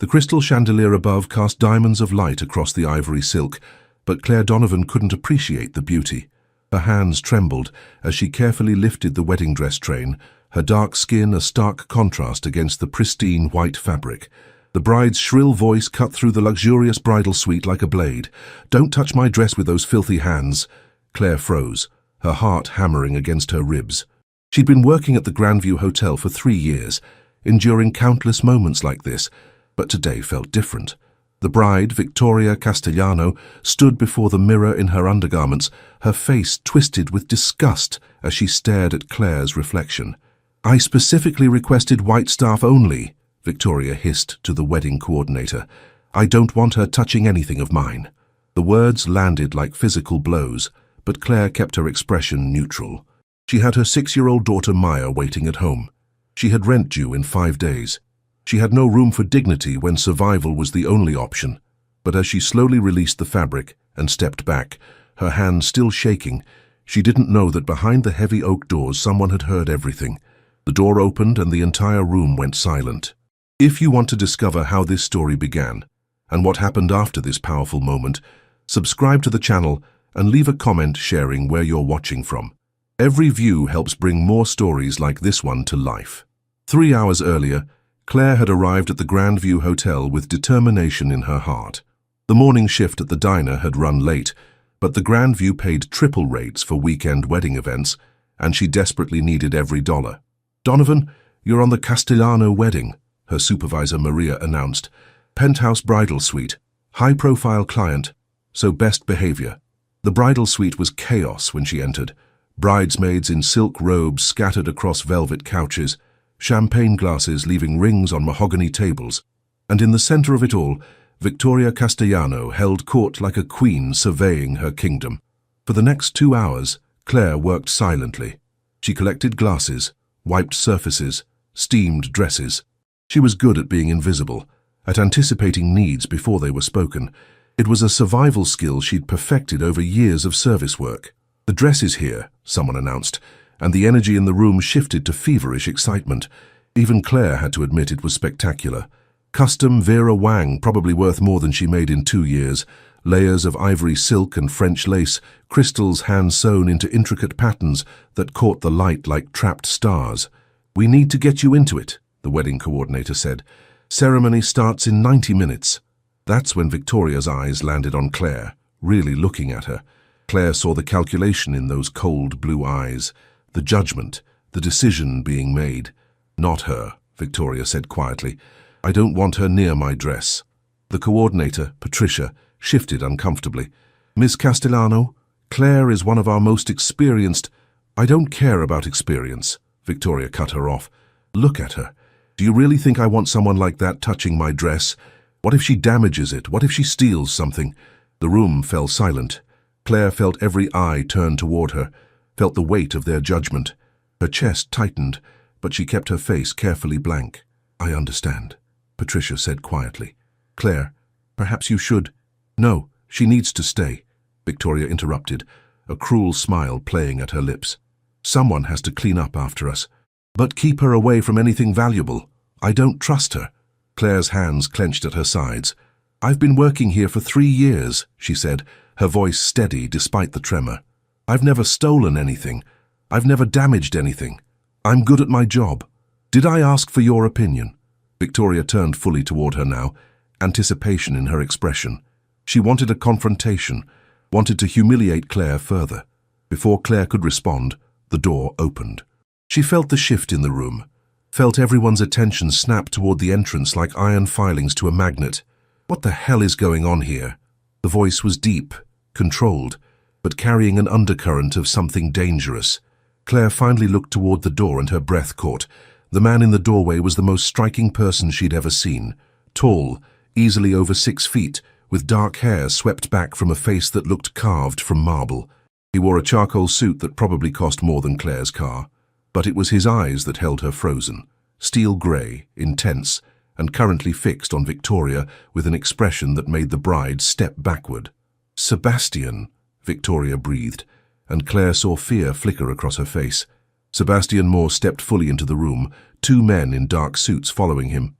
The crystal chandelier above cast diamonds of light across the ivory silk, but Claire Donovan couldn't appreciate the beauty. Her hands trembled as she carefully lifted the wedding dress train, her dark skin a stark contrast against the pristine white fabric. The bride's shrill voice cut through the luxurious bridal suite like a blade. "Don't touch my dress with those filthy hands." Claire froze, her heart hammering against her ribs. She'd been working at the Grandview Hotel for 3 years, enduring countless moments like this, but today felt different. The bride, Victoria Castellano, stood before the mirror in her undergarments, her face twisted with disgust as she stared at Claire's reflection. "I specifically requested white staff only," Victoria hissed to the wedding coordinator. "I don't want her touching anything of mine." The words landed like physical blows, but Claire kept her expression neutral. She had her 6-year-old daughter Maya waiting at home. She had rent due in 5 days. She had no room for dignity when survival was the only option. But as she slowly released the fabric and stepped back, her hands still shaking, she didn't know that behind the heavy oak doors someone had heard everything. The door opened and the entire room went silent. If you want to discover how this story began and what happened after this powerful moment, subscribe to the channel and leave a comment sharing where you're watching from. Every view helps bring more stories like this one to life. 3 hours earlier, Claire had arrived at the Grandview Hotel with determination in her heart. The morning shift at the diner had run late, but the Grandview paid triple rates for weekend wedding events, and she desperately needed every dollar. "Donovan, you're on the Castellano wedding," her supervisor Maria announced. "Penthouse bridal suite, high-profile client, so best behavior." The bridal suite was chaos when she entered. Bridesmaids in silk robes scattered across velvet couches, champagne glasses leaving rings on mahogany tables, and in the center of it all, Victoria Castellano held court like a queen surveying her kingdom. For the next 2 hours, Claire worked silently. She collected glasses, wiped surfaces, steamed dresses. She was good at being invisible, at anticipating needs before they were spoken. It was a survival skill she'd perfected over years of service work. "The dress is here," someone announced, and the energy in the room shifted to feverish excitement. Even Claire had to admit it was spectacular. Custom Vera Wang, probably worth more than she made in 2 years. Layers of ivory silk and French lace, crystals hand-sewn into intricate patterns that caught the light like trapped stars. "We need to get you into it," the wedding coordinator said. "Ceremony starts in 90 minutes. That's when Victoria's eyes landed on Claire, really looking at her. Claire saw the calculation in those cold blue eyes, the judgment, the decision being made. "Not her," Victoria said quietly. "I don't want her near my dress." The coordinator, Patricia, shifted uncomfortably. "Miss Castellano, Claire is one of our most experienced—" "I don't care about experience," Victoria cut her off. "Look at her. Do you really think I want someone like that touching my dress? What if she damages it? What if she steals something?" The room fell silent. Claire felt every eye turn toward her, felt the weight of their judgment. Her chest tightened, but she kept her face carefully blank. "I understand," Patricia said quietly. "Claire, perhaps you should—" "No, she needs to stay," Victoria interrupted, a cruel smile playing at her lips. "Someone has to clean up after us. But keep her away from anything valuable. I don't trust her." Claire's hands clenched at her sides. "I've been working here for 3 years," she said, her voice steady despite the tremor. "I've never stolen anything. I've never damaged anything. I'm good at my job. Did I ask for your opinion?" Victoria turned fully toward her now, anticipation in her expression. She wanted a confrontation, wanted to humiliate Claire further. Before Claire could respond, the door opened. She felt the shift in the room, felt everyone's attention snap toward the entrance like iron filings to a magnet. "What the hell is going on here?" The voice was deep, controlled, but carrying an undercurrent of something dangerous. Claire finally looked toward the door and her breath caught. The man in the doorway was the most striking person she'd ever seen. Tall, easily over 6 feet, with dark hair swept back from a face that looked carved from marble. He wore a charcoal suit that probably cost more than Claire's car. But it was his eyes that held her frozen, steel grey, intense, and currently fixed on Victoria with an expression that made the bride step backward. "Sebastian," Victoria breathed, and Claire saw fear flicker across her face. Sebastian Moore stepped fully into the room, 2 men in dark suits following him.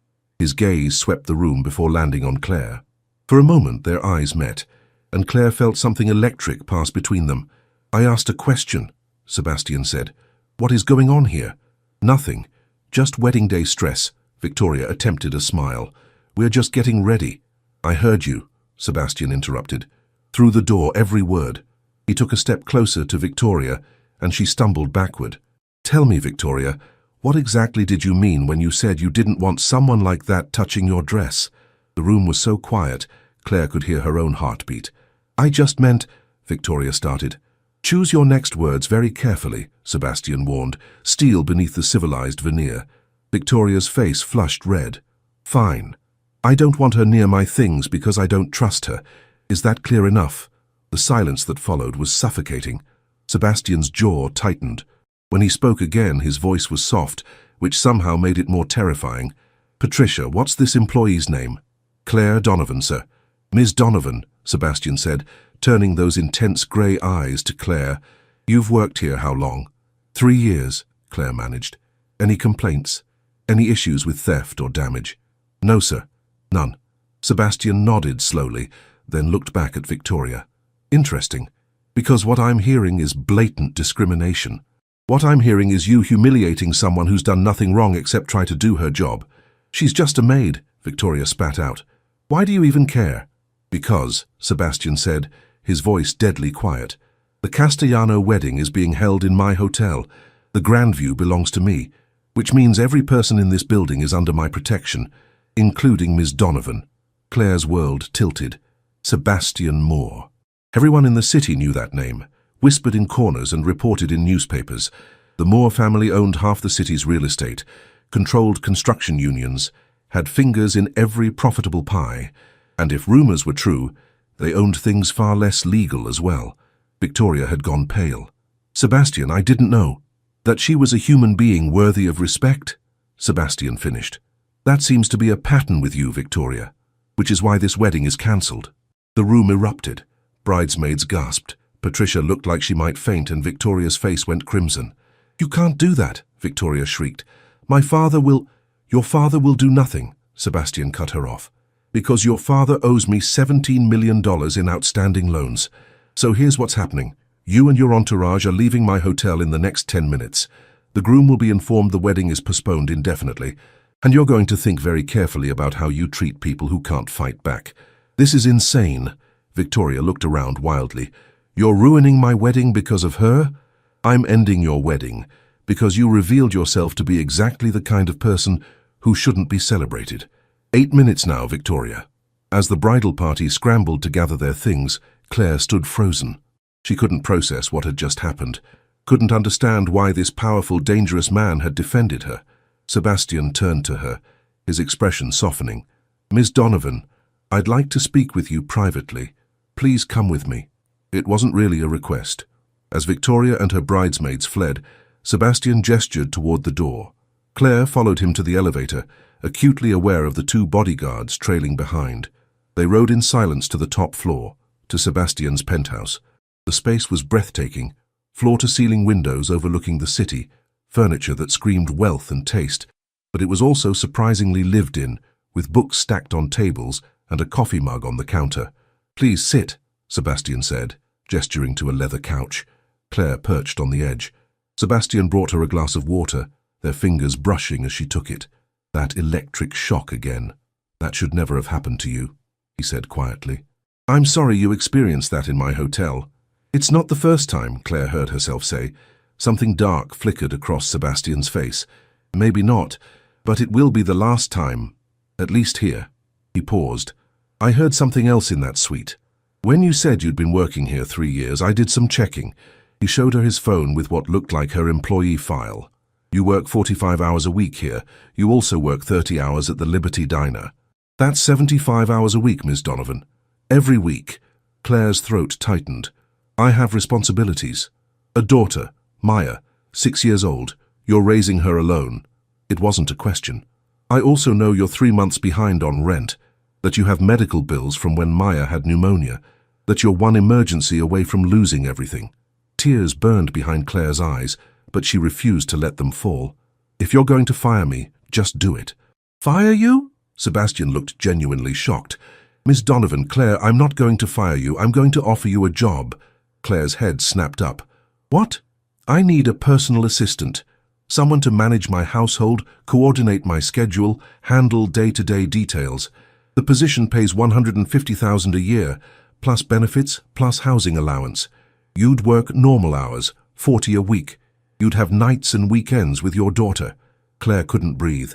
His gaze swept the room before landing on Claire. For a moment their eyes met, and Claire felt something electric pass between them. "I asked a question," Sebastian said. "What is going on here?" "Nothing. Just wedding day stress." Victoria attempted a smile. "We're just getting ready." "I heard you," Sebastian interrupted. Through the door, every word. He took a step closer to Victoria, and she stumbled backward. "Tell me, Victoria, what exactly did you mean when you said you didn't want someone like that touching your dress?" The room was so quiet, Claire could hear her own heartbeat. "I just meant," Victoria started. "Choose your next words very carefully," Sebastian warned, steel beneath the civilized veneer. Victoria's face flushed red. "Fine. I don't want her near my things because I don't trust her. Is that clear enough?" The silence that followed was suffocating. Sebastian's jaw tightened. When he spoke again, his voice was soft, which somehow made it more terrifying. "Patricia, what's this employee's name?" "Claire Donovan, sir." "Ms. Donovan," Sebastian said, turning those intense grey eyes to Claire. "You've worked here how long?" 3 years, Claire managed. "Any complaints? Any issues with theft or damage?" "No, sir. None." Sebastian nodded slowly, then looked back at Victoria. "Interesting, because what I'm hearing is blatant discrimination. What I'm hearing is you humiliating someone who's done nothing wrong except try to do her job." "She's just a maid," Victoria spat out. "Why do you even care?" "Because," Sebastian said, his voice deadly quiet, "the Castellano wedding is being held in my hotel. The Grandview belongs to me, which means every person in this building is under my protection, including Ms. Donovan." Claire's world tilted. Sebastian Moore. Everyone in the city knew that name, whispered in corners and reported in newspapers. The Moore family owned half the city's real estate, controlled construction unions, had fingers in every profitable pie, and if rumors were true, they owned things far less legal as well. Victoria had gone pale. "Sebastian, I didn't know. That she was a human being worthy of respect?" Sebastian finished. "That seems to be a pattern with you, Victoria, which is why this wedding is cancelled." The room erupted. Bridesmaids gasped. Patricia looked like she might faint, and Victoria's face went crimson. "You can't do that," Victoria shrieked. "My father will—" "Your father will do nothing," Sebastian cut her off. "Because your father owes me $17 million in outstanding loans. So here's what's happening. You and your entourage are leaving my hotel in the next 10 minutes. The groom will be informed the wedding is postponed indefinitely, and you're going to think very carefully about how you treat people who can't fight back. This is insane." Victoria looked around wildly. "You're ruining my wedding because of her? I'm ending your wedding because you revealed yourself to be exactly the kind of person who shouldn't be celebrated." 8 minutes now, Victoria. As the bridal party scrambled to gather their things, Claire stood frozen. She couldn't process what had just happened, couldn't understand why this powerful, dangerous man had defended her. Sebastian turned to her, his expression softening. "Ms. Donovan, I'd like to speak with you privately. Please come with me." It wasn't really a request. As Victoria and her bridesmaids fled, Sebastian gestured toward the door. Claire followed him to the elevator, acutely aware of the 2 bodyguards trailing behind. They rode in silence to the top floor, to Sebastian's penthouse. The space was breathtaking, floor-to-ceiling windows overlooking the city, furniture that screamed wealth and taste, but it was also surprisingly lived in, with books stacked on tables and a coffee mug on the counter. "Please sit," Sebastian said, gesturing to a leather couch. Claire perched on the edge. Sebastian brought her a glass of water, their fingers brushing as she took it. "That electric shock again. That should never have happened to you," he said quietly. "I'm sorry you experienced that in my hotel." "It's not the first time," Claire heard herself say. Something dark flickered across Sebastian's face. "Maybe not, but it will be the last time, at least here." He paused. "I heard something else in that suite. When you said you'd been working here 3 years, I did some checking." He showed her his phone with what looked like her employee file. "You work 45 hours a week here. You also work 30 hours at the Liberty Diner." "That's 75 hours a week, Ms. Donovan. Every week." Claire's throat tightened. "I have responsibilities. A daughter, Maya, 6 years old. You're raising her alone." It wasn't a question. "I also know you're 3 months behind on rent, that you have medical bills from when Maya had pneumonia, that you're one emergency away from losing everything." Tears burned behind Claire's eyes, but she refused to let them fall. "If you're going to fire me, just do it." "Fire you?" Sebastian looked genuinely shocked. "Miss Donovan, Claire, I'm not going to fire you. I'm going to offer you a job." Claire's head snapped up. "What?" "I need a personal assistant. Someone to manage my household, coordinate my schedule, handle day-to-day details. The position pays $150,000 a year, plus benefits, plus housing allowance. You'd work normal hours, 40 a week. You'd have nights and weekends with your daughter." Claire couldn't breathe.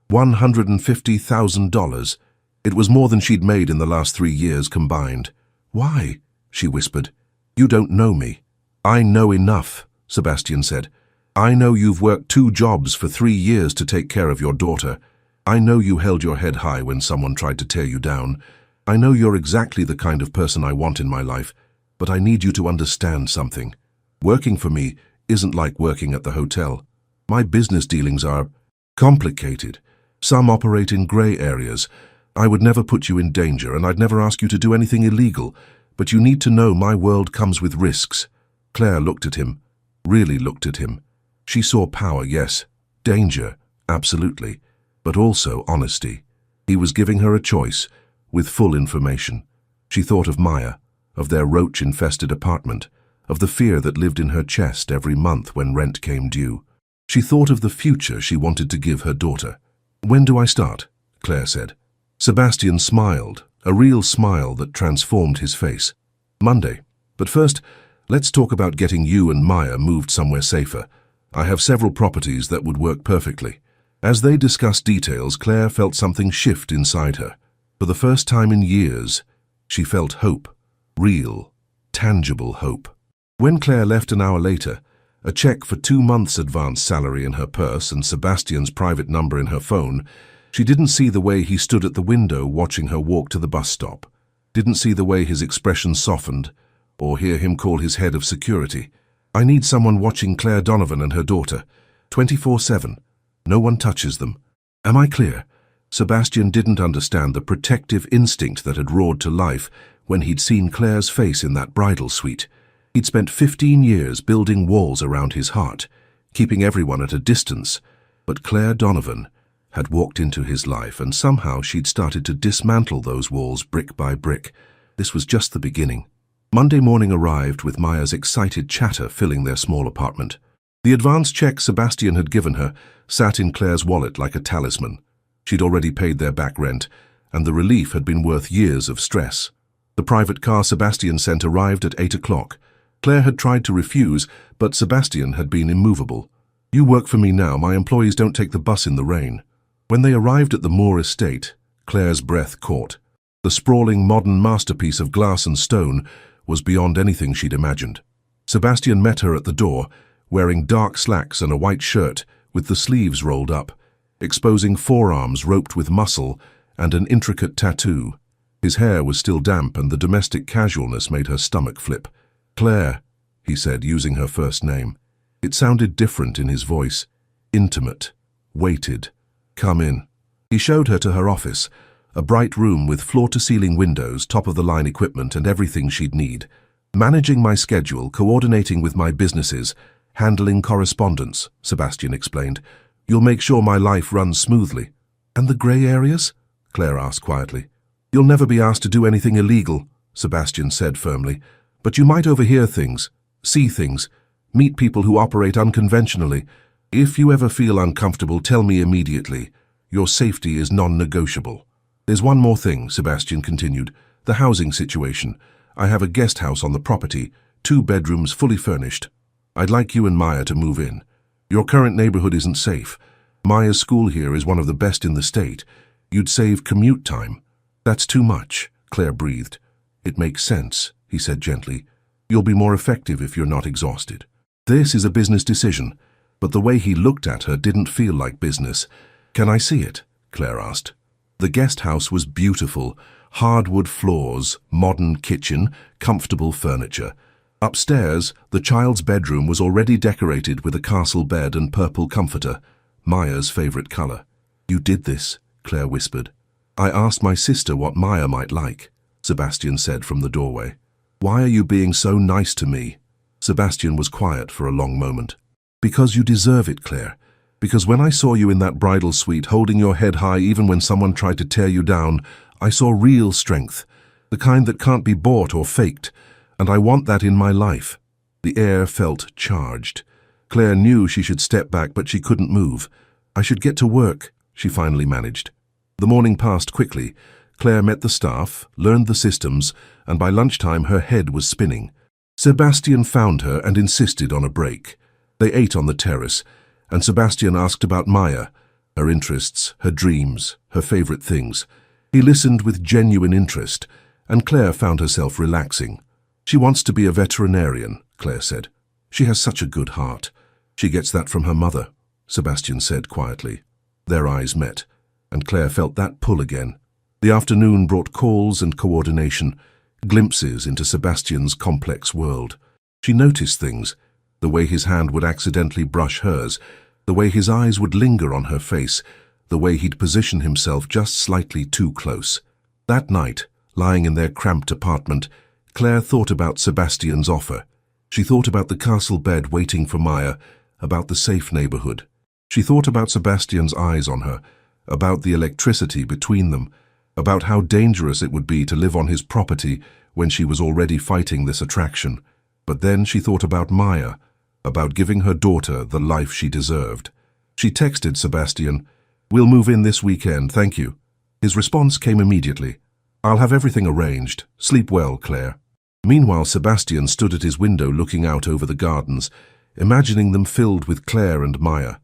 $150,000. It was more than she'd made in the last 3 years combined. "Why?" she whispered. "You don't know me." "I know enough," Sebastian said. "I know you've worked 2 jobs for 3 years to take care of your daughter. I know you held your head high when someone tried to tear you down. I know you're exactly the kind of person I want in my life, but I need you to understand something. Working for me isn't like working at the hotel. My business dealings are complicated. Some operate in grey areas. I would never put you in danger, and I'd never ask you to do anything illegal, but you need to know my world comes with risks." Claire looked at him, really looked at him. She saw power, yes, danger, absolutely, but also honesty. He was giving her a choice, with full information. She thought of Maya, of their roach-infested apartment, of the fear that lived in her chest every month when rent came due. She thought of the future she wanted to give her daughter. "When do I start?" Claire said. Sebastian smiled, a real smile that transformed his face. "Monday. But first, let's talk about getting you and Maya moved somewhere safer. I have several properties that would work perfectly." As they discussed details, Claire felt something shift inside her. For the first time in years, she felt hope. Real, tangible hope. When Claire left an hour later, a check for 2 months' advance salary in her purse and Sebastian's private number in her phone, she didn't see the way he stood at the window watching her walk to the bus stop, didn't see the way his expression softened, or hear him call his head of security. "I need someone watching Claire Donovan and her daughter, 24/7. No one touches them. Am I clear?" Sebastian didn't understand the protective instinct that had roared to life when he'd seen Claire's face in that bridal suite. He'd spent 15 years building walls around his heart, keeping everyone at a distance, but Claire Donovan had walked into his life, and somehow she'd started to dismantle those walls brick by brick. This was just the beginning. Monday morning arrived with Maya's excited chatter filling their small apartment. The advance check Sebastian had given her sat in Claire's wallet like a talisman. She'd already paid their back rent, and the relief had been worth years of stress. The private car Sebastian sent arrived at 8 o'clock. Claire had tried to refuse, but Sebastian had been immovable. "You work for me now. My employees don't take the bus in the rain." When they arrived at the Moore estate, Claire's breath caught. The sprawling modern masterpiece of glass and stone was beyond anything she'd imagined. Sebastian met her at the door, wearing dark slacks and a white shirt with the sleeves rolled up, exposing forearms roped with muscle and an intricate tattoo. His hair was still damp, and the domestic casualness made her stomach flip. "Claire," he said, using her first name. It sounded different in his voice, intimate, weighted. "Come in." He showed her to her office, a bright room with floor-to-ceiling windows, top-of-the-line equipment, and everything she'd need. "Managing my schedule, coordinating with my businesses, handling correspondence," Sebastian explained. "You'll make sure my life runs smoothly." "And the grey areas?" Claire asked quietly. "You'll never be asked to do anything illegal," Sebastian said firmly. "But you might overhear things, see things, meet people who operate unconventionally. If you ever feel uncomfortable, tell me immediately. Your safety is non-negotiable." "There's one more thing," Sebastian continued. "The housing situation. I have a guest house on the property, 2 bedrooms fully furnished. I'd like you and Maya to move in. Your current neighborhood isn't safe. Maya's school here is one of the best in the state. You'd save commute time." "That's too much," Claire breathed. "It makes sense," he said gently. "You'll be more effective if you're not exhausted." This is a business decision, but the way he looked at her didn't feel like business. "Can I see it?" Claire asked. The guest house was beautiful, hardwood floors, modern kitchen, comfortable furniture. Upstairs, the child's bedroom was already decorated with a castle bed and purple comforter, Maya's favorite color. "You did this," Claire whispered. "I asked my sister what Maya might like," Sebastian said from the doorway. "Why are you being so nice to me?" Sebastian was quiet for a long moment. "Because you deserve it, Claire. Because when I saw you in that bridal suite, holding your head high even when someone tried to tear you down, I saw real strength, the kind that can't be bought or faked, and I want that in my life." The air felt charged. Claire knew she should step back, but she couldn't move. "I should get to work," she finally managed. The morning passed quickly. Claire met the staff, learned the systems, and by lunchtime her head was spinning. Sebastian found her and insisted on a break. They ate on the terrace, and Sebastian asked about Maya, her interests, her dreams, her favorite things. He listened with genuine interest, and Claire found herself relaxing. "She wants to be a veterinarian," Claire said. "She has such a good heart. She gets that from her mother," Sebastian said quietly. Their eyes met, and Claire felt that pull again. The afternoon brought calls and coordination, glimpses into Sebastian's complex world. She noticed things, the way his hand would accidentally brush hers, the way his eyes would linger on her face, the way he'd position himself just slightly too close. That night, lying in their cramped apartment, Claire thought about Sebastian's offer. She thought about the castle bed waiting for Maya, about the safe neighborhood. She thought about Sebastian's eyes on her, about the electricity between them, about how dangerous it would be to live on his property when she was already fighting this attraction. But then she thought about Maya, about giving her daughter the life she deserved. She texted Sebastian, "We'll move in this weekend, thank you." His response came immediately. "I'll have everything arranged. Sleep well, Claire." Meanwhile, Sebastian stood at his window looking out over the gardens, imagining them filled with Claire and Maya,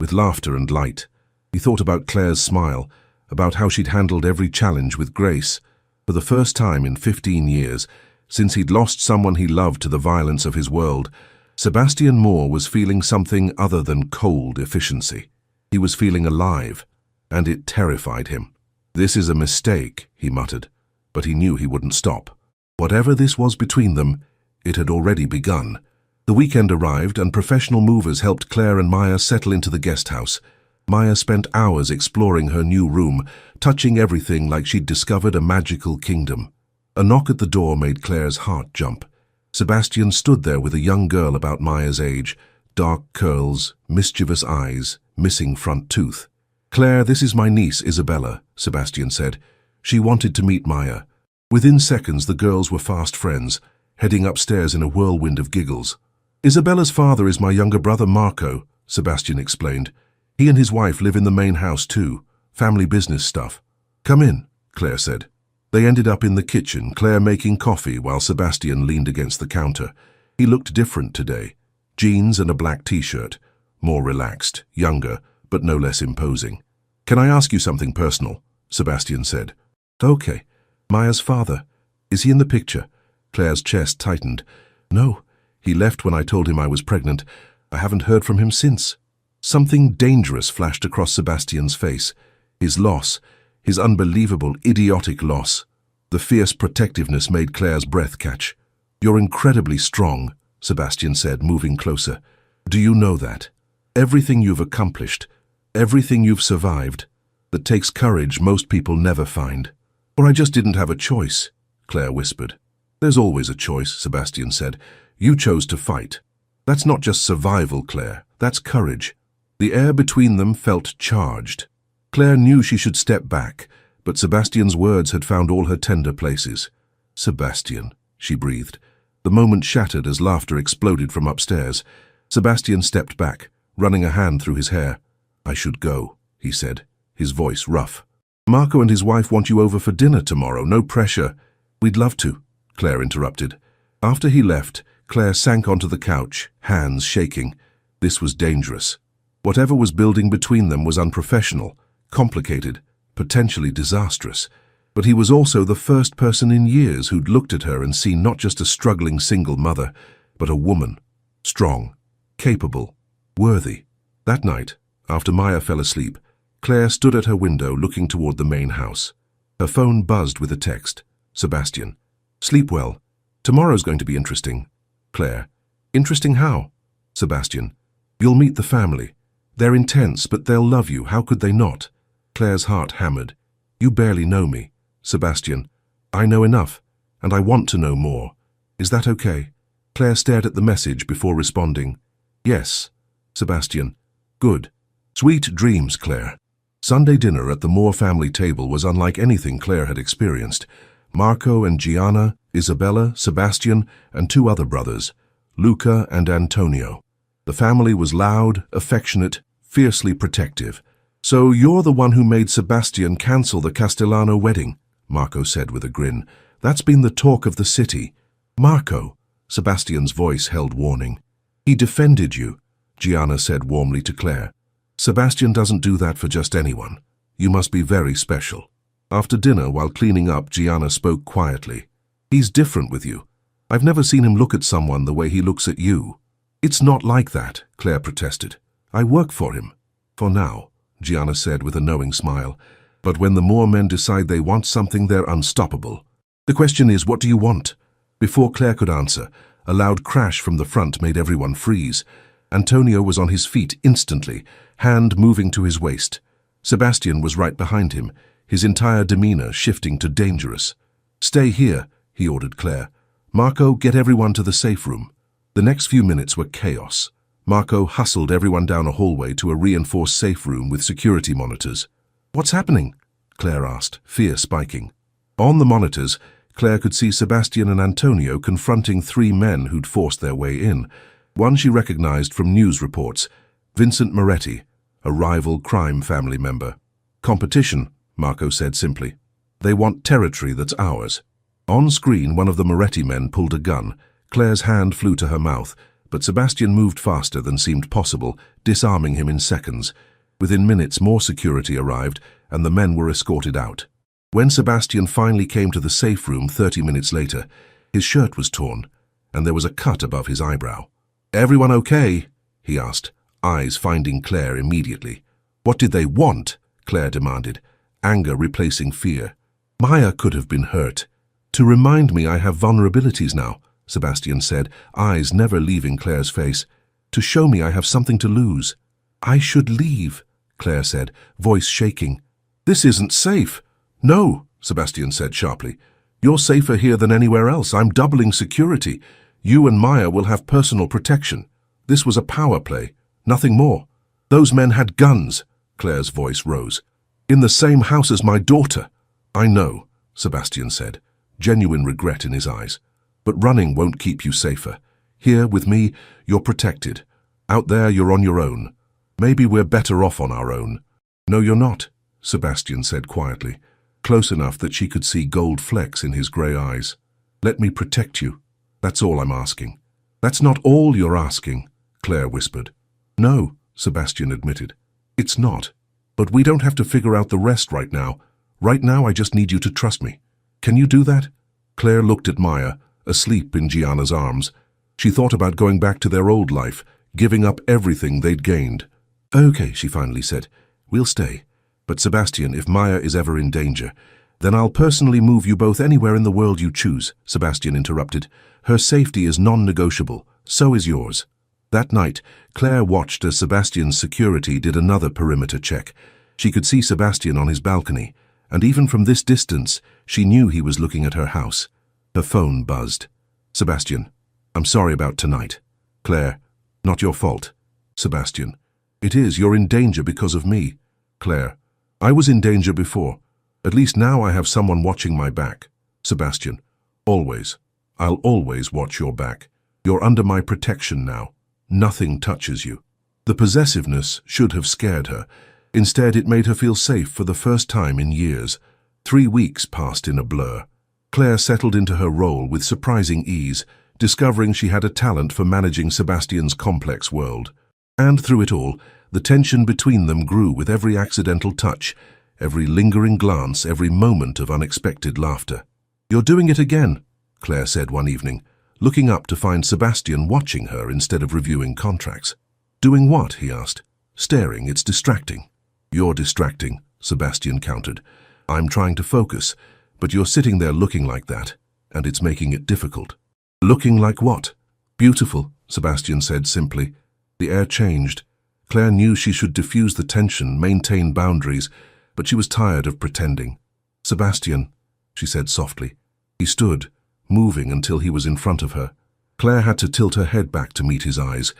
with laughter and light. He thought about Claire's smile, about how she'd handled every challenge with grace. For the first time in 15 years, since he'd lost someone he loved to the violence of his world, Sebastian Moore was feeling something other than cold efficiency. He was feeling alive, and it terrified him. "This is a mistake," he muttered, but he knew he wouldn't stop. Whatever this was between them, it had already begun. The weekend arrived, and professional movers helped Claire and Maya settle into the guest house. Maya spent hours exploring her new room, touching everything like she'd discovered a magical kingdom. A knock at the door made Claire's heart jump. Sebastian stood there with a young girl about Maya's age, dark curls, mischievous eyes, missing front tooth. "Claire, this is my niece, Isabella," Sebastian said. She wanted to meet Maya. Within seconds, the girls were fast friends, heading upstairs in a whirlwind of giggles. "Isabella's father is my younger brother, Marco," Sebastian explained. "He and his wife live in the main house too, family business stuff." "Come in," Claire said. They ended up in the kitchen, Claire making coffee while Sebastian leaned against the counter. He looked different today. Jeans and a black t-shirt, more relaxed, younger, but no less imposing. "Can I ask you something personal?" Sebastian said. "Okay. Maya's father. Is he in the picture?" Claire's chest tightened. "No. He left when I told him I was pregnant. I haven't heard from him since." Something dangerous flashed across Sebastian's face. His loss, his unbelievable, idiotic loss. The fierce protectiveness made Claire's breath catch. "You're incredibly strong," Sebastian said, moving closer. "Do you know that? Everything you've accomplished, everything you've survived, that takes courage most people never find." "Or I just didn't have a choice," Claire whispered. "There's always a choice," Sebastian said. "You chose to fight. That's not just survival, Claire. That's courage." The air between them felt charged. Claire knew she should step back, but Sebastian's words had found all her tender places. "Sebastian," she breathed. The moment shattered as laughter exploded from upstairs. Sebastian stepped back, running a hand through his hair. "I should go," he said, his voice rough. "Marco and his wife want you over for dinner tomorrow. No pressure." "We'd love to," Claire interrupted. After he left, Claire sank onto the couch, hands shaking. This was dangerous. Whatever was building between them was unprofessional, complicated, potentially disastrous. But he was also the first person in years who'd looked at her and seen not just a struggling single mother, but a woman, strong, capable, worthy. That night, after Maya fell asleep, Claire stood at her window looking toward the main house. Her phone buzzed with a text. "Sebastian. Sleep well. Tomorrow's going to be interesting." Claire. "Interesting how?" Sebastian. "You'll meet the family. They're intense, but they'll love you. How could they not?" Claire's heart hammered. "You barely know me." Sebastian. "I know enough, and I want to know more. Is that okay?" Claire stared at the message before responding. "Yes." Sebastian. "Good. Sweet dreams, Claire. Sunday dinner at the Moore family table was unlike anything Claire had experienced. Marco and Gianna, Isabella, Sebastian, and two other brothers, Luca and Antonio. The family was loud, affectionate, fiercely protective. "So you're the one who made Sebastian cancel the Castellano wedding," Marco said with a grin. "That's been the talk of the city." "Marco," Sebastian's voice held warning. "He defended you," Gianna said warmly to Claire. "Sebastian doesn't do that for just anyone. You must be very special." After dinner, while cleaning up, Gianna spoke quietly. "He's different with you. I've never seen him look at someone the way he looks at you." "It's not like that," Claire protested. "I work for him." "For now," Gianna said with a knowing smile. "But when the Moore men decide they want something, they're unstoppable. The question is, what do you want?" Before Claire could answer, a loud crash from the front made everyone freeze. Antonio was on his feet instantly, hand moving to his waist. Sebastian was right behind him, his entire demeanor shifting to dangerous. "Stay here," he ordered Claire. "Marco, get everyone to the safe room." The next few minutes were chaos. Marco hustled everyone down a hallway to a reinforced safe room with security monitors. "What's happening?" Claire asked, fear spiking. On the monitors, Claire could see Sebastian and Antonio confronting three men who'd forced their way in. One she recognized from news reports, Vincent Moretti, a rival crime family member. "Competition," Marco said simply. "They want territory that's ours." On screen, one of the Moretti men pulled a gun. Claire's hand flew to her mouth, but Sebastian moved faster than seemed possible, disarming him in seconds. Within minutes, more security arrived, and the men were escorted out. When Sebastian finally came to the safe room 30 minutes later, his shirt was torn, and there was a cut above his eyebrow. "Everyone okay?" he asked, eyes finding Claire immediately. "What did they want?" Claire demanded, anger replacing fear. "Maya could have been hurt. To remind me I have vulnerabilities now," Sebastian said, eyes never leaving Claire's face. "To show me I have something to lose." "I should leave," Claire said, voice shaking. "This isn't safe." "No," Sebastian said sharply. "You're safer here than anywhere else. I'm doubling security. You and Maya will have personal protection. This was a power play, nothing more." "Those men had guns," Claire's voice rose. "In the same house as my daughter." "I know," Sebastian said, genuine regret in his eyes. "But running won't keep you safer. Here, with me, you're protected. Out there, you're on your own. Maybe we're better off on our own." "No, you're not," Sebastian said quietly, close enough that she could see gold flecks in his grey eyes. "Let me protect you. That's all I'm asking." "That's not all you're asking," Claire whispered. "No," Sebastian admitted. "It's not. But we don't have to figure out the rest right now. Right now, I just need you to trust me. Can you do that?" Claire looked at Maya, asleep in Gianna's arms. She thought about going back to their old life, giving up everything they'd gained. "Okay," she finally said. "We'll stay. But Sebastian, if Maya is ever in danger, then I'll personally move you both anywhere in the world you choose," Sebastian interrupted. "Her safety is non-negotiable. So is yours." That night, Claire watched as Sebastian's security did another perimeter check. She could see Sebastian on his balcony, and even from this distance, she knew he was looking at her house. Her phone buzzed. "Sebastian, I'm sorry about tonight." "Claire, not your fault." "Sebastian, it is. You're in danger because of me." "Claire, I was in danger before. At least now I have someone watching my back." "Sebastian, always. I'll always watch your back. You're under my protection now. Nothing touches you." The possessiveness should have scared her. Instead, it made her feel safe for the first time in years. 3 weeks passed in a blur. Claire settled into her role with surprising ease, discovering she had a talent for managing Sebastian's complex world. And through it all, the tension between them grew with every accidental touch, every lingering glance, every moment of unexpected laughter. "You're doing it again," Claire said one evening, looking up to find Sebastian watching her instead of reviewing contracts. "Doing what?" he asked. "Staring. It's distracting." "You're distracting," Sebastian countered. "I'm trying to focus, but you're sitting there looking like that, and it's making it difficult." "Looking like what?" "Beautiful," Sebastian said simply. The air changed. Claire knew she should diffuse the tension, maintain boundaries, but she was tired of pretending. "Sebastian," she said softly. He stood, moving until he was in front of her. Claire had to tilt her head back to meet his eyes.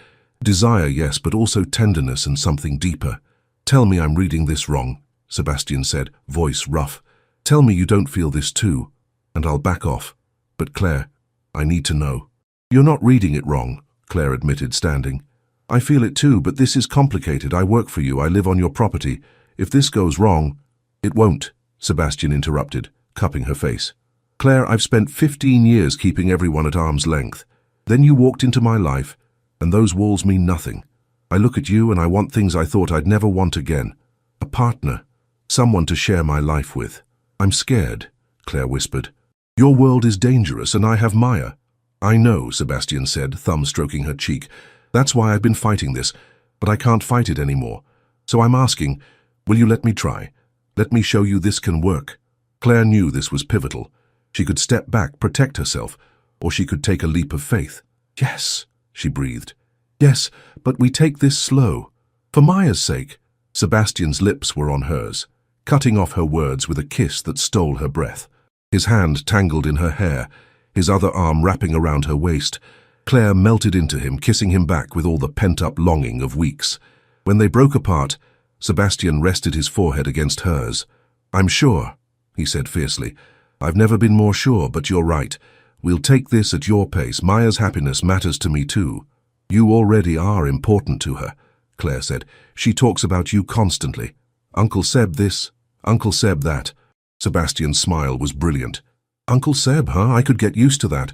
Desire, yes, but also tenderness and something deeper. Tell me I'm reading this wrong, Sebastian said, voice rough. Tell me you don't feel this too, and I'll back off. But Claire, I need to know. You're not reading it wrong, Claire admitted, standing. I feel it too, but this is complicated. I work for you. I live on your property. If this goes wrong— It won't, Sebastian interrupted, cupping her face. Claire, I've spent 15 years keeping everyone at arm's length. Then you walked into my life, and those walls mean nothing. I look at you and I want things I thought I'd never want again. A partner. Someone to share my life with. I'm scared, Claire whispered. Your world is dangerous and I have Maya. I know, Sebastian said, thumb stroking her cheek. That's why I've been fighting this, but I can't fight it anymore. So I'm asking, will you let me try? Let me show you this can work. Claire knew this was pivotal. She could step back, protect herself, or she could take a leap of faith. Yes, she breathed. Yes, but we take this slow. For Maya's sake. Sebastian's lips were on hers, cutting off her words with a kiss that stole her breath. His hand tangled in her hair, his other arm wrapping around her waist. Claire melted into him, kissing him back with all the pent-up longing of weeks. When they broke apart, Sebastian rested his forehead against hers. I'm sure, he said fiercely. I've never been more sure, but you're right. We'll take this at your pace. Maya's happiness matters to me too. You already are important to her, Claire said. She talks about you constantly. Uncle Seb this, Uncle Seb that. Sebastian's smile was brilliant. Uncle Seb, huh? I could get used to that.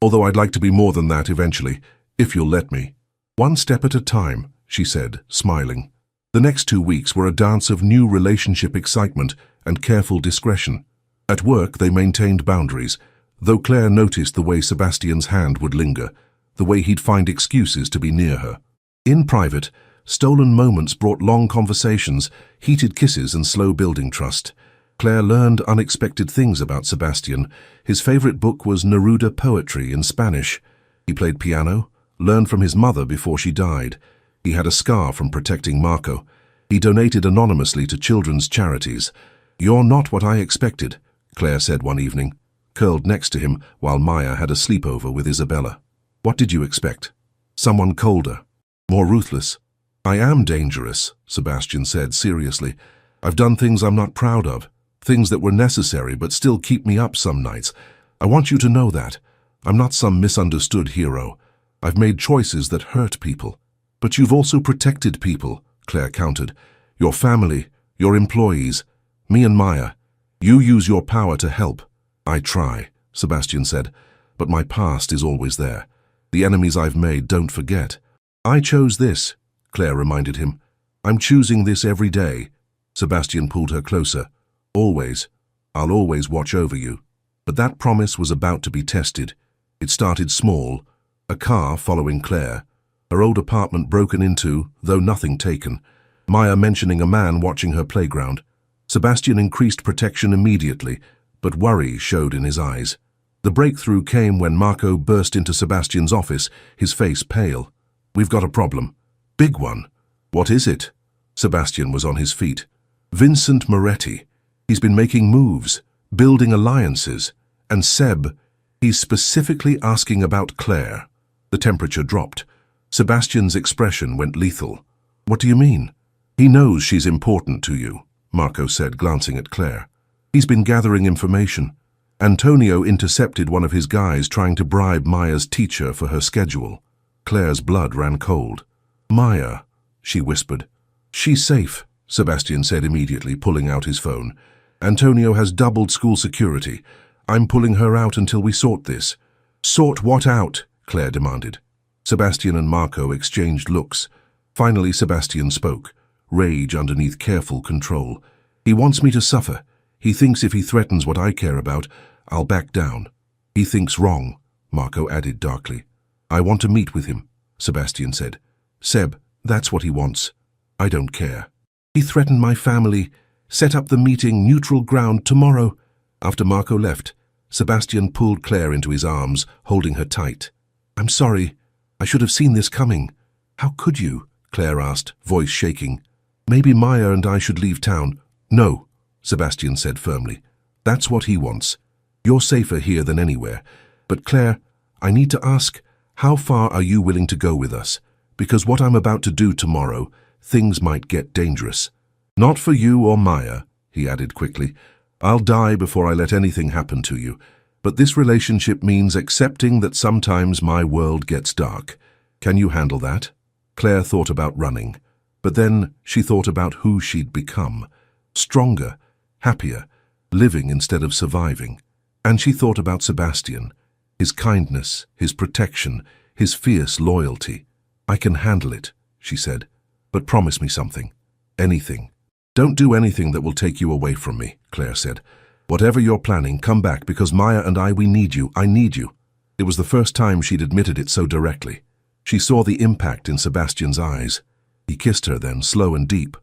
Although I'd like to be more than that eventually, if you'll let me. One step at a time, she said, smiling. The next 2 weeks were a dance of new relationship excitement and careful discretion. At work, they maintained boundaries, though Claire noticed the way Sebastian's hand would linger, the way he'd find excuses to be near her. In private, stolen moments brought long conversations, heated kisses and slow building trust. Claire learned unexpected things about Sebastian. His favorite book was Neruda poetry in Spanish. He played piano, learned from his mother before she died. He had a scar from protecting Marco. He donated anonymously to children's charities. You're not what I expected, Claire said one evening, curled next to him while Maya had a sleepover with Isabella. What did you expect? Someone colder, more ruthless. I am dangerous, Sebastian said seriously. I've done things I'm not proud of, things that were necessary but still keep me up some nights. I want you to know that. I'm not some misunderstood hero. I've made choices that hurt people. But you've also protected people, Claire countered. Your family, your employees, me and Maya. You use your power to help. I try, Sebastian said, but my past is always there. The enemies I've made don't forget. I chose this, Claire reminded him. I'm choosing this every day. Sebastian pulled her closer. Always. I'll always watch over you. But that promise was about to be tested. It started small, a car following Claire, her old apartment broken into, though nothing taken, Maya mentioning a man watching her playground. Sebastian increased protection immediately, but worry showed in his eyes. The breakthrough came when Marco burst into Sebastian's office, his face pale. We've got a problem. Big one. What is it? Sebastian was on his feet. Vincent Moretti. He's been making moves, building alliances. And Seb, he's specifically asking about Claire. The temperature dropped. Sebastian's expression went lethal. What do you mean? He knows she's important to you, Marco said, glancing at Claire. He's been gathering information. Antonio intercepted one of his guys trying to bribe Maya's teacher for her schedule. Claire's blood ran cold. Maya, she whispered. She's safe, Sebastian said immediately, pulling out his phone. Antonio has doubled school security. I'm pulling her out until we sort this. Sort what out? Claire demanded. Sebastian and Marco exchanged looks. Finally, Sebastian spoke, rage underneath careful control. He wants me to suffer. He thinks if he threatens what I care about, I'll back down. He thinks wrong, Marco added darkly. I want to meet with him, Sebastian said. Seb, that's what he wants. I don't care. He threatened my family. Set up the meeting, neutral ground, tomorrow. After Marco left, Sebastian pulled Claire into his arms, holding her tight. I'm sorry. I should have seen this coming. How could you? Claire asked, voice shaking. Maybe Maya and I should leave town. No, Sebastian said firmly. That's what he wants. You're safer here than anywhere. But Claire, I need to ask, how far are you willing to go with us? Because what I'm about to do tomorrow, things might get dangerous. Not for you or Maya, he added quickly. I'll die before I let anything happen to you. But this relationship means accepting that sometimes my world gets dark. Can you handle that? Claire thought about running, but then she thought about who she'd become. Stronger, happier, living instead of surviving. And she thought about Sebastian, his kindness, his protection, his fierce loyalty. I can handle it, she said, but promise me something. Anything. Don't do anything that will take you away from me, Claire said. Whatever you're planning, come back because Maya and we need you. I need you. It was the first time she'd admitted it so directly. She saw the impact in Sebastian's eyes. He kissed her then, slow and deep.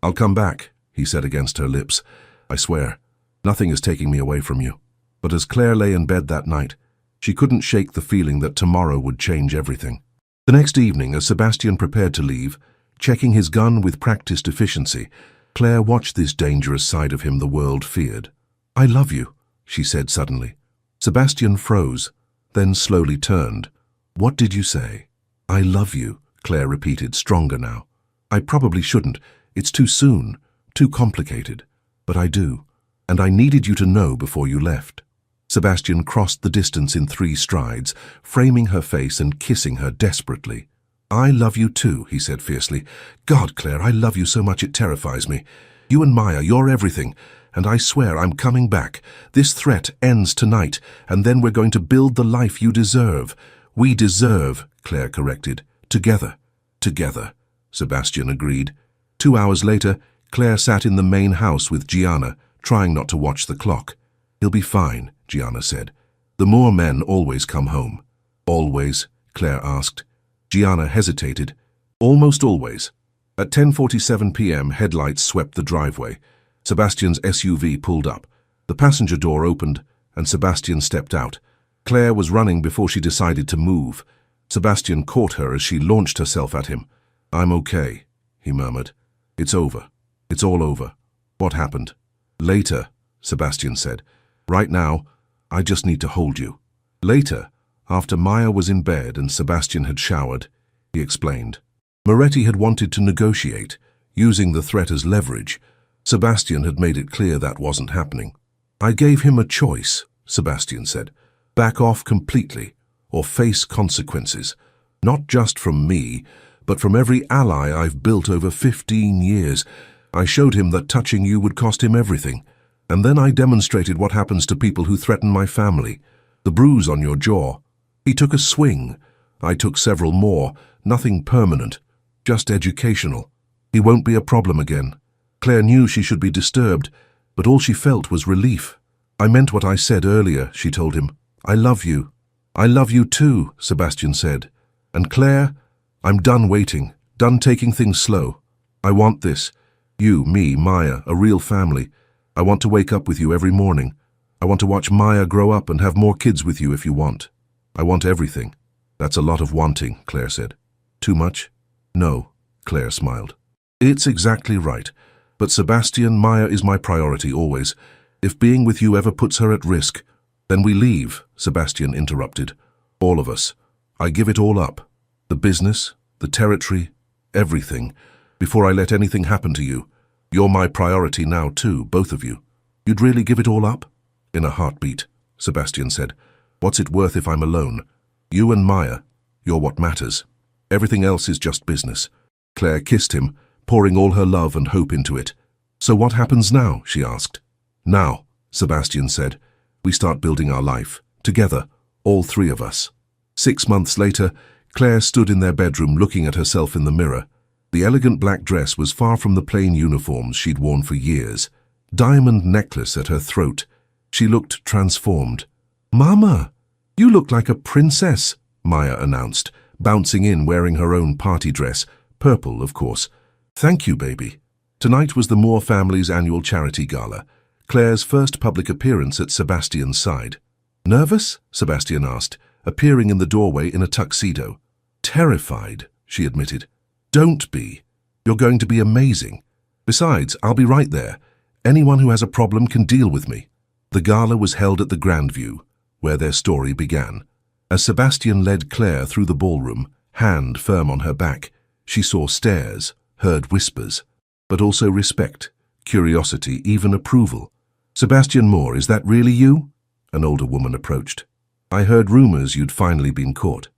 I'll come back, he said against her lips. I swear, nothing is taking me away from you. But as Claire lay in bed that night, she couldn't shake the feeling that tomorrow would change everything. The next evening, as Sebastian prepared to leave, checking his gun with practiced efficiency, Claire watched this dangerous side of him the world feared. I love you, she said suddenly. Sebastian froze, then slowly turned. What did you say? I love you, Claire repeated, stronger now. I probably shouldn't. It's too soon, too complicated. But I do, and I needed you to know before you left. Sebastian crossed the distance in 3 strides, framing her face and kissing her desperately. I love you too, he said fiercely. God, Claire, I love you so much it terrifies me. You and Maya, you're everything, and I swear I'm coming back. This threat ends tonight, and then we're going to build the life you deserve. We deserve, Claire corrected. Together. Together, Sebastian agreed. 2 hours later, Claire sat in the main house with Gianna, trying not to watch the clock. He'll be fine, Gianna said. The Moor men always come home. Always? Claire asked. Gianna hesitated. Almost always. At 10:47 p.m., headlights swept the driveway. Sebastian's SUV pulled up. The passenger door opened, and Sebastian stepped out. Claire was running before she decided to move. Sebastian caught her as she launched herself at him. I'm okay, he murmured. It's over. It's all over. What happened? Later, Sebastian said. Right now, I just need to hold you. Later, after Maya was in bed and Sebastian had showered, he explained. Moretti had wanted to negotiate, using the threat as leverage. Sebastian had made it clear that wasn't happening. I gave him a choice, Sebastian said. Back off completely, or face consequences. Not just from me, but from every ally I've built over 15 years. I showed him that touching you would cost him everything. And then I demonstrated what happens to people who threaten my family. The bruise on your jaw. He took a swing. I took several more. Nothing permanent. Just educational. He won't be a problem again. Claire knew she should be disturbed, but all she felt was relief. I meant what I said earlier, she told him. I love you. I love you too, Sebastian said. And Claire, I'm done waiting, done taking things slow. I want this. You, me, Maya, a real family. I want to wake up with you every morning. I want to watch Maya grow up and have more kids with you if you want. I want everything. That's a lot of wanting, Claire said. Too much? No, Claire smiled. It's exactly right. But Sebastian, Maya is my priority always. If being with you ever puts her at risk, then we leave, Sebastian interrupted. All of us. I give it all up. The business, the territory, everything. Before I let anything happen to you. You're my priority now too, both of you. You'd really give it all up? In a heartbeat, Sebastian said. What's it worth if I'm alone? You and Maya, you're what matters. Everything else is just business. Claire kissed him, pouring all her love and hope into it. So what happens now? She asked. Now, Sebastian said, we start building our life. Together, all 3 of us. 6 months later, Claire stood in their bedroom looking at herself in the mirror. The elegant black dress was far from the plain uniforms she'd worn for years. Diamond necklace at her throat. She looked transformed. Mama, you look like a princess, Maya announced, bouncing in wearing her own party dress, purple, of course. Thank you, baby. Tonight was the Moore family's annual charity gala, Claire's first public appearance at Sebastian's side. Nervous? Sebastian asked, appearing in the doorway in a tuxedo. Terrified, she admitted. Don't be. You're going to be amazing. Besides, I'll be right there. Anyone who has a problem can deal with me. The gala was held at the Grandview, where their story began. As Sebastian led Claire through the ballroom, hand firm on her back, she saw stairs, heard whispers, but also respect, curiosity, even approval. "Sebastian Moore, is that really you?" An older woman approached. "I heard rumors you'd finally been caught."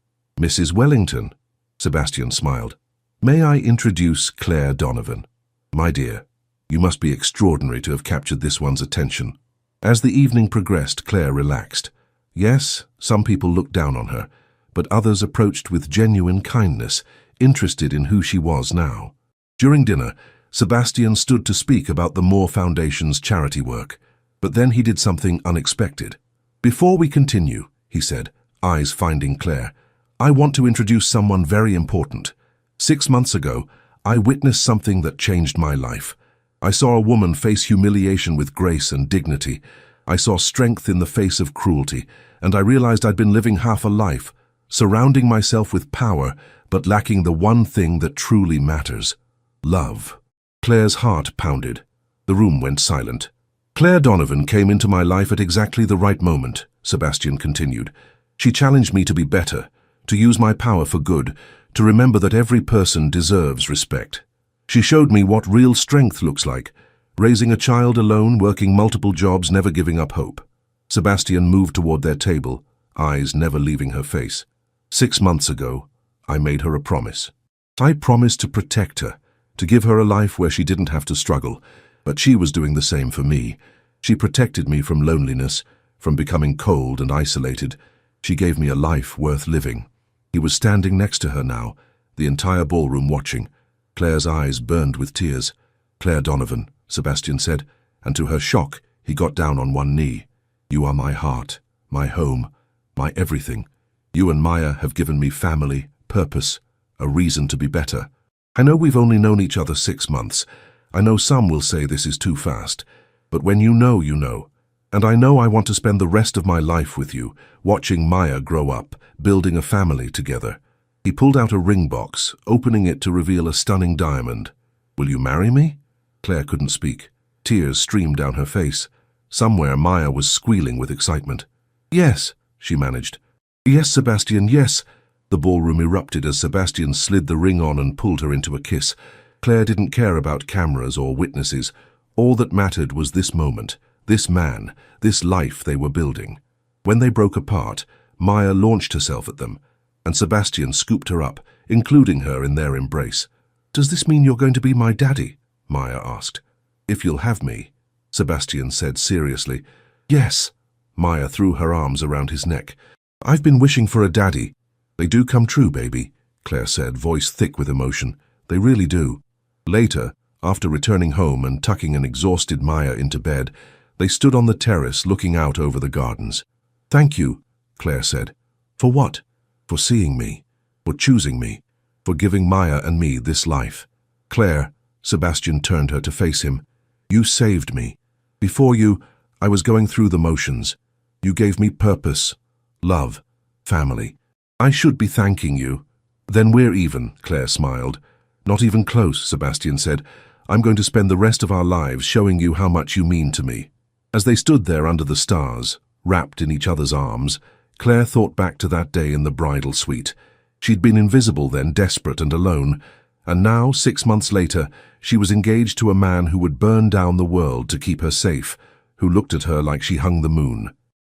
"Mrs. Wellington," Sebastian smiled. "May I introduce Claire Donovan?" "My dear, you must be extraordinary to have captured this one's attention." As the evening progressed, Claire relaxed. Yes, some people looked down on her, but others approached with genuine kindness, interested in who she was now. During dinner, Sebastian stood to speak about the Moore Foundation's charity work, but then he did something unexpected. "Before we continue," he said, eyes finding Claire, "I want to introduce someone very important. 6 months ago, I witnessed something that changed my life. I saw a woman face humiliation with grace and dignity. I saw strength in the face of cruelty, and I realized I'd been living half a life, surrounding myself with power, but lacking the one thing that truly matters: love." Claire's heart pounded. The room went silent. "Claire Donovan came into my life at exactly the right moment," Sebastian continued. "She challenged me to be better, to use my power for good, to remember that every person deserves respect. She showed me what real strength looks like, raising a child alone, working multiple jobs, never giving up hope." Sebastian moved toward their table, eyes never leaving her face. "6 months ago, I made her a promise. I promised to protect her, to give her a life where she didn't have to struggle, but she was doing the same for me. She protected me from loneliness, from becoming cold and isolated. She gave me a life worth living." He was standing next to her now, the entire ballroom watching. Claire's eyes burned with tears. "Claire Donovan," Sebastian said, and to her shock, he got down on one knee. "You are my heart, my home, my everything. You and Maya have given me family, purpose, a reason to be better. I know we've only known each other 6 months. I know some will say this is too fast, but when you know, you know. And I know I want to spend the rest of my life with you, watching Maya grow up, building a family together." He pulled out a ring box, opening it to reveal a stunning diamond. "Will you marry me?" Claire couldn't speak. Tears streamed down her face. Somewhere Maya was squealing with excitement. "Yes," she managed. "Yes, Sebastian, yes." The ballroom erupted as Sebastian slid the ring on and pulled her into a kiss. Claire didn't care about cameras or witnesses. All that mattered was this moment, this man, this life they were building. When they broke apart, Maya launched herself at them, and Sebastian scooped her up, including her in their embrace. "Does this mean you're going to be my daddy?" Maya asked. "If you'll have me," Sebastian said seriously. "Yes." Maya threw her arms around his neck. "I've been wishing for a daddy." "They do come true, baby," Claire said, voice thick with emotion. "They really do." Later, after returning home and tucking an exhausted Maya into bed, they stood on the terrace looking out over the gardens. "Thank you," Claire said. "For what?" "For seeing me, for choosing me, for giving Maya and me this life." "Claire," Sebastian turned her to face him, "you saved me. Before you, I was going through the motions. You gave me purpose, love, family. I should be thanking you." "Then we're even," Claire smiled. "Not even close," Sebastian said. "I'm going to spend the rest of our lives showing you how much you mean to me." As they stood there under the stars, wrapped in each other's arms, Claire thought back to that day in the bridal suite. She'd been invisible then, desperate and alone, and now, 6 months later, she was engaged to a man who would burn down the world to keep her safe, who looked at her like she hung the moon.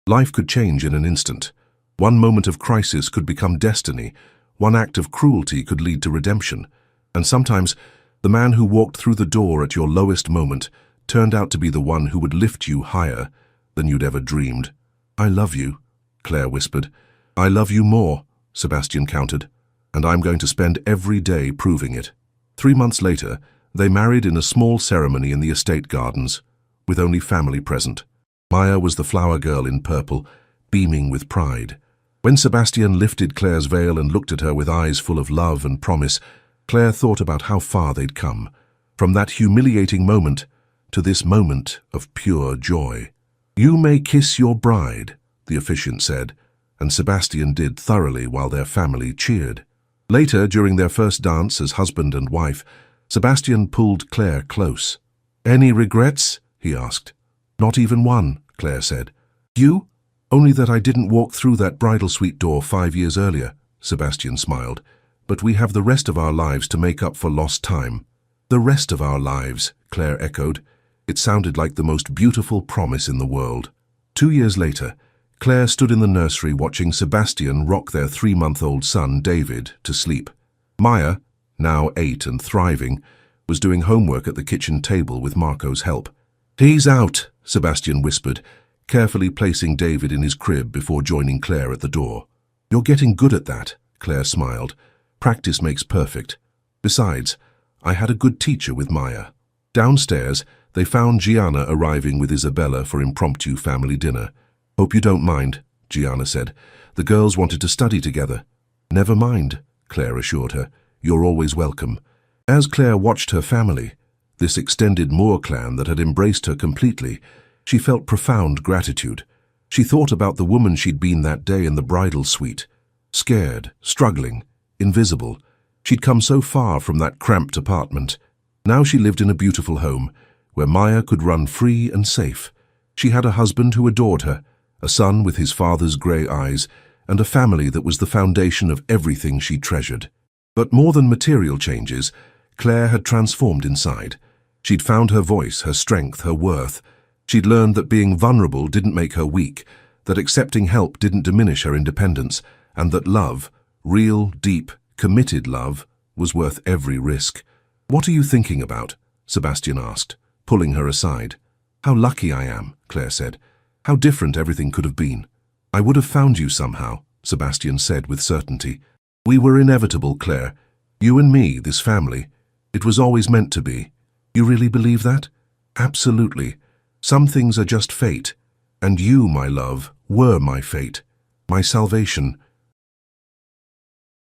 Life could change in an instant. One moment of crisis could become destiny. One act of cruelty could lead to redemption. And sometimes, the man who walked through the door at your lowest moment turned out to be the one who would lift you higher than you'd ever dreamed. "I love you," Claire whispered. "I love you more," Sebastian countered. "And I'm going to spend every day proving it." 3 months later, they married in a small ceremony in the estate gardens, with only family present. Maya was the flower girl in purple, beaming with pride. When Sebastian lifted Claire's veil and looked at her with eyes full of love and promise, Claire thought about how far they'd come, from that humiliating moment to this moment of pure joy. "You may kiss your bride," the officiant said, and Sebastian did thoroughly while their family cheered. Later, during their first dance as husband and wife, Sebastian pulled Claire close. "Any regrets?" he asked. "Not even one," Claire said. "You?" "Only that I didn't walk through that bridal suite door 5 years earlier," Sebastian smiled. "But we have the rest of our lives to make up for lost time." The rest of our lives, Claire echoed. It sounded like the most beautiful promise in the world. 2 years later, Claire stood in the nursery watching Sebastian rock their 3-month-old son, David, to sleep. Maya, now 8 and thriving, was doing homework at the kitchen table with Marco's help. "He's out," Sebastian whispered, carefully placing David in his crib before joining Claire at the door. "You're getting good at that," Claire smiled. "Practice makes perfect. Besides, I had a good teacher with Maya." Downstairs, they found Gianna arriving with Isabella for impromptu family dinner. "Hope you don't mind," Gianna said. "The girls wanted to study together." "Never mind," Claire assured her. "You're always welcome." As Claire watched her family, this extended Moore clan that had embraced her completely, she felt profound gratitude. She thought about the woman she'd been that day in the bridal suite. Scared, struggling, invisible. She'd come so far from that cramped apartment. Now she lived in a beautiful home, where Maya could run free and safe. She had a husband who adored her, a son with his father's grey eyes, and a family that was the foundation of everything she treasured. But more than material changes, Claire had transformed inside. She'd found her voice, her strength, her worth. She'd learned that being vulnerable didn't make her weak, that accepting help didn't diminish her independence, and that love, real, deep, committed love, was worth every risk. "What are you thinking about?" Sebastian asked, pulling her aside. "How lucky I am," Claire said. "How different everything could have been." "I would have found you somehow," Sebastian said with certainty. "We were inevitable, Claire. You and me, this family. It was always meant to be." "You really believe that?" "Absolutely. Some things are just fate. And you, my love, were my fate. My salvation,